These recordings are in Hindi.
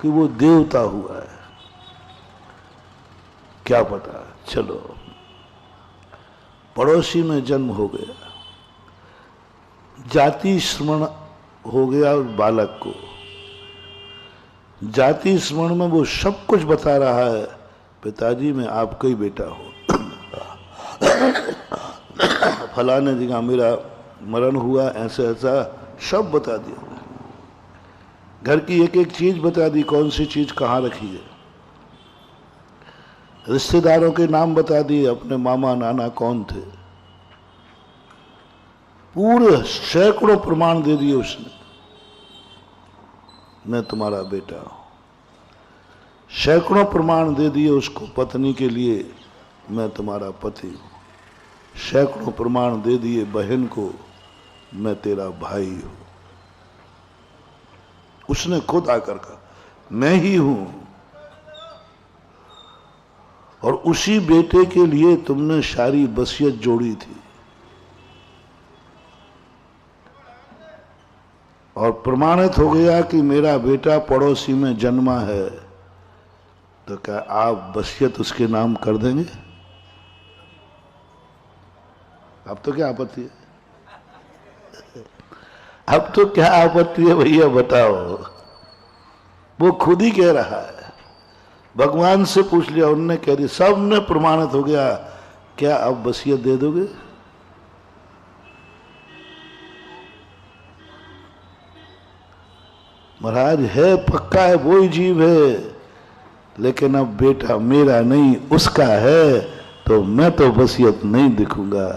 कि वो देवता हुआ है, क्या पता। चलो, पड़ोसी में जन्म हो गया, जाति स्मरण हो गया उस बालक को। जाति स्मरण में वो सब कुछ बता रहा है, पिताजी मैं आपका ही बेटा हूं, फलाने जगह मेरा मरण हुआ, ऐसा ऐसा सब बता दिया। घर की एक एक चीज बता दी, कौन सी चीज कहाँ रखी है। रिश्तेदारों के नाम बता दिए, अपने मामा नाना कौन थे, पूरे सैकड़ों प्रमाण दे दिए उसने, मैं तुम्हारा बेटा हूं। सैकड़ों प्रमाण दे दिए उसको पत्नी के लिए, मैं तुम्हारा पति हूं। सैकड़ों प्रमाण दे दिए बहन को, मैं तेरा भाई हूं। उसने खुद आकर कहा मैं ही हूं। और उसी बेटे के लिए तुमने सारी वसीयत जोड़ी थी। और प्रमाणित हो गया कि मेरा बेटा पड़ोसी में जन्मा है, तो क्या आप वसीयत उसके नाम कर देंगे? अब तो क्या आपत्ति है? अब तो क्या आपत्ति है भैया बताओ? वो खुद ही कह रहा है, भगवान से पूछ लिया, उनने कह दिया, सबने प्रमाणित हो गया, क्या अब वसीयत दे दोगे? महाराज है पक्का है, वो ही जीव है, लेकिन अब बेटा मेरा नहीं उसका है, तो मैं तो वसीयत नहीं दिखूंगा।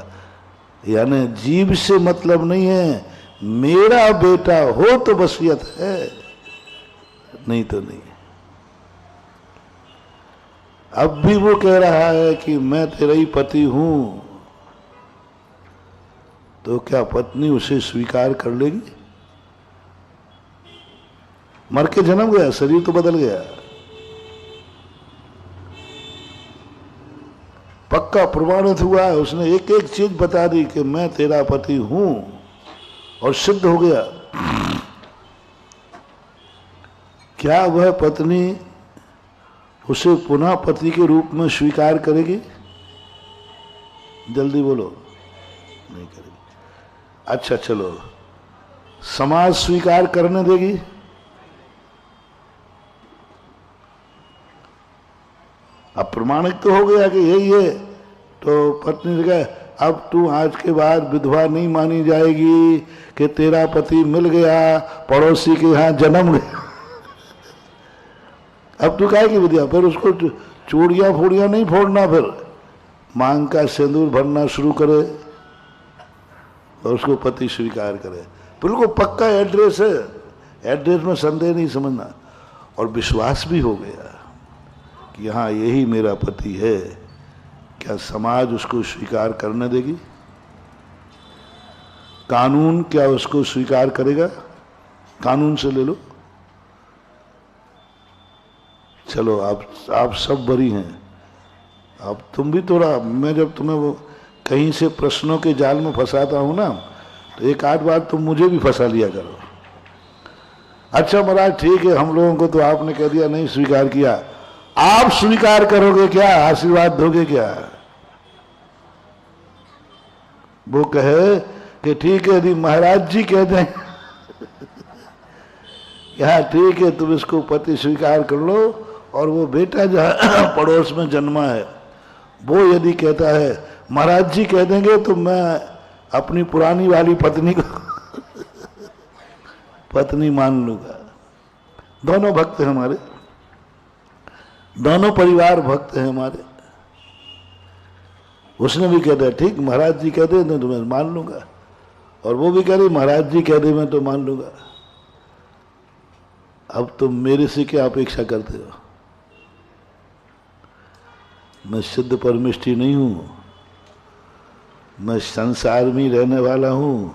यानी जीव से मतलब नहीं है, मेरा बेटा हो तो वसीयत है, नहीं तो नहीं। अब भी वो कह रहा है कि मैं तेरा ही पति हूं, तो क्या पत्नी उसे स्वीकार कर लेगी? मर के जन्म गया, शरीर तो बदल गया, पक्का प्रमाणित हुआ है, उसने एक एक चीज बता दी कि मैं तेरा पति हूं, और सिद्ध हो गया। क्या वह पत्नी उसे पुनः पति के रूप में स्वीकार करेगी? जल्दी बोलो, नहीं करेगी। अच्छा चलो, समाज स्वीकार करने देगी? अब प्रमाणित तो हो गया कि यही है, तो पत्नी ने कहा अब तू आज के बाद विधवा नहीं मानी जाएगी कि तेरा पति मिल गया, पड़ोसी के यहाँ जन्म गया। अब तू काहे की विद्या? फिर उसको चूड़ियां फूड़ियां नहीं फोड़ना, फिर मांग का सिंदूर भरना शुरू करे और उसको पति स्वीकार करे। बिल्कुल पक्का एड्रेस है, एड्रेस में संदेह नहीं समझना। और विश्वास भी हो गया कि हाँ यही मेरा पति है। क्या समाज उसको स्वीकार करने देगी? कानून क्या उसको स्वीकार करेगा? कानून से ले लो। चलो आप सब बरी हैं, अब तुम भी थोड़ा, मैं जब तुम्हें वो कहीं से प्रश्नों के जाल में फंसाता हूं ना, तो एक आध बार तुम मुझे भी फंसा लिया करो। अच्छा महाराज ठीक है, हम लोगों को तो आपने कह दिया नहीं स्वीकार किया, आप स्वीकार करोगे क्या? आशीर्वाद दोगे क्या? वो कहे कि ठीक है, यदि महाराज जी कह दें क्या ठीक है तुम इसको पति स्वीकार कर लो, और वो बेटा जहाँ पड़ोस में जन्मा है वो यदि कहता है महाराज जी कह देंगे, तो मैं अपनी पुरानी वाली पत्नी को पत्नी मान लूंगा। दोनों भक्त हैं हमारे, दोनों परिवार भक्त हैं हमारे। उसने भी कह दिया ठीक महाराज जी कह दे तो मैं मान लूंगा, और वो भी कह रही महाराज जी कह दे मैं तो मान लूंगा। अब तुम मेरे से क्या अपेक्षा करते हो? मैं सिद्ध परमिष्ठी नहीं हूं, मैं संसार में रहने वाला हूं,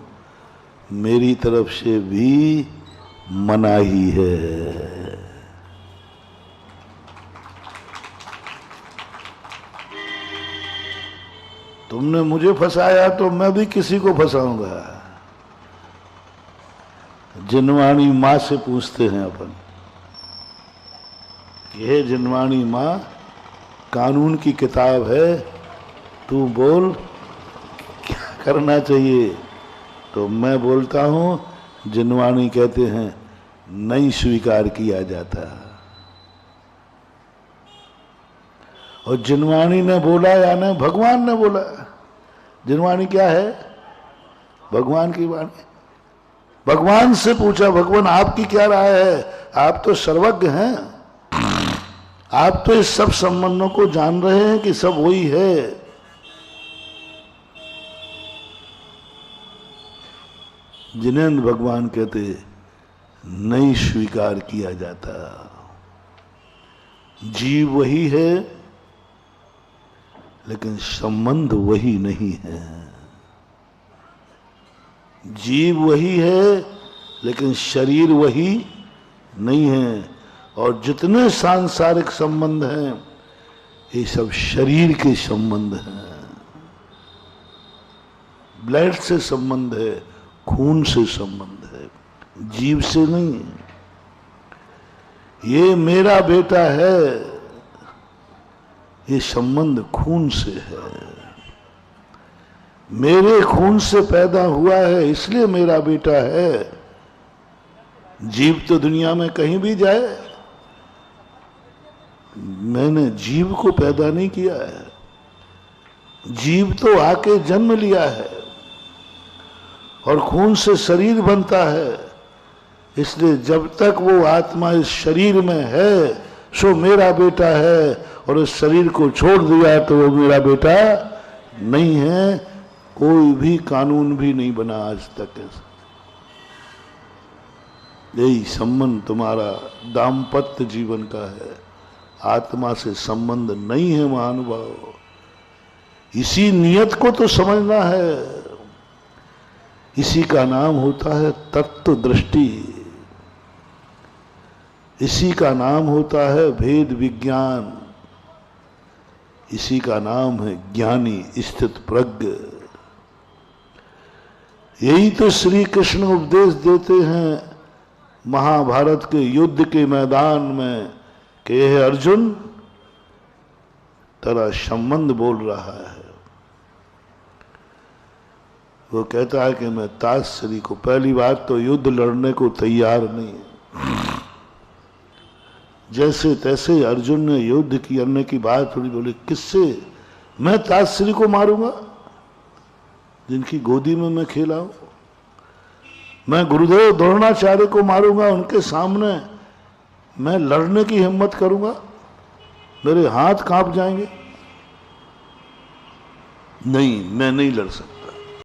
मेरी तरफ से भी मनाही है। तुमने मुझे फंसाया तो मैं भी किसी को फंसाऊंगा। जिनवाणी मां से पूछते हैं अपन, कि हे जिनवाणी माँ, कानून की किताब है, तू बोल क्या करना चाहिए। तो मैं बोलता हूं, जिनवाणी कहते हैं नहीं स्वीकार किया जाता। और जिनवाणी ने बोला या न भगवान ने बोला। जिनवाणी क्या है? भगवान की वाणी। भगवान से पूछा, भगवान आपकी क्या राय है? आप तो सर्वज्ञ हैं, आप तो इस सब संबंधों को जान रहे हैं कि सब वही है। जिनेंद्र भगवान कहते नहीं स्वीकार किया जाता। जीव वही है लेकिन संबंध वही नहीं है। जीव वही है लेकिन शरीर वही नहीं है। और जितने सांसारिक संबंध हैं ये सब शरीर के संबंध हैं। ब्लड से संबंध है, खून से संबंध है, जीव से नहीं। ये मेरा बेटा है, ये संबंध खून से है। मेरे खून से पैदा हुआ है इसलिए मेरा बेटा है। जीव तो दुनिया में कहीं भी जाए, मैंने जीव को पैदा नहीं किया है। जीव तो आके जन्म लिया है और खून से शरीर बनता है। इसलिए जब तक वो आत्मा इस शरीर में है सो मेरा बेटा है, और इस शरीर को छोड़ दिया तो वो मेरा बेटा नहीं है। कोई भी कानून भी नहीं बना आज तक ऐसा। यही संबंध तुम्हारा दाम्पत्य जीवन का है, आत्मा से संबंध नहीं है महानुभाव। इसी नियत को तो समझना है। इसी का नाम होता है तत्व दृष्टि, इसी का नाम होता है भेद विज्ञान, इसी का नाम है ज्ञानी स्थित प्रज्ञ। यही तो श्री कृष्ण उपदेश देते हैं महाभारत के युद्ध के मैदान में कि हे अर्जुन, तेरा संबंध बोल रहा है। वो कहता है कि मैं ताश्री को पहली बात तो युद्ध लड़ने को तैयार नहीं है। जैसे तैसे अर्जुन ने युद्ध करने की बात थोड़ी बोली। किससे? मैं ताश्री को मारूंगा जिनकी गोदी में मैं खेला हूं। मैं गुरुदेव द्रोणाचार्य को मारूंगा, उनके सामने मैं लड़ने की हिम्मत करूंगा, मेरे हाथ कांप जाएंगे। नहीं, मैं नहीं लड़ सकता।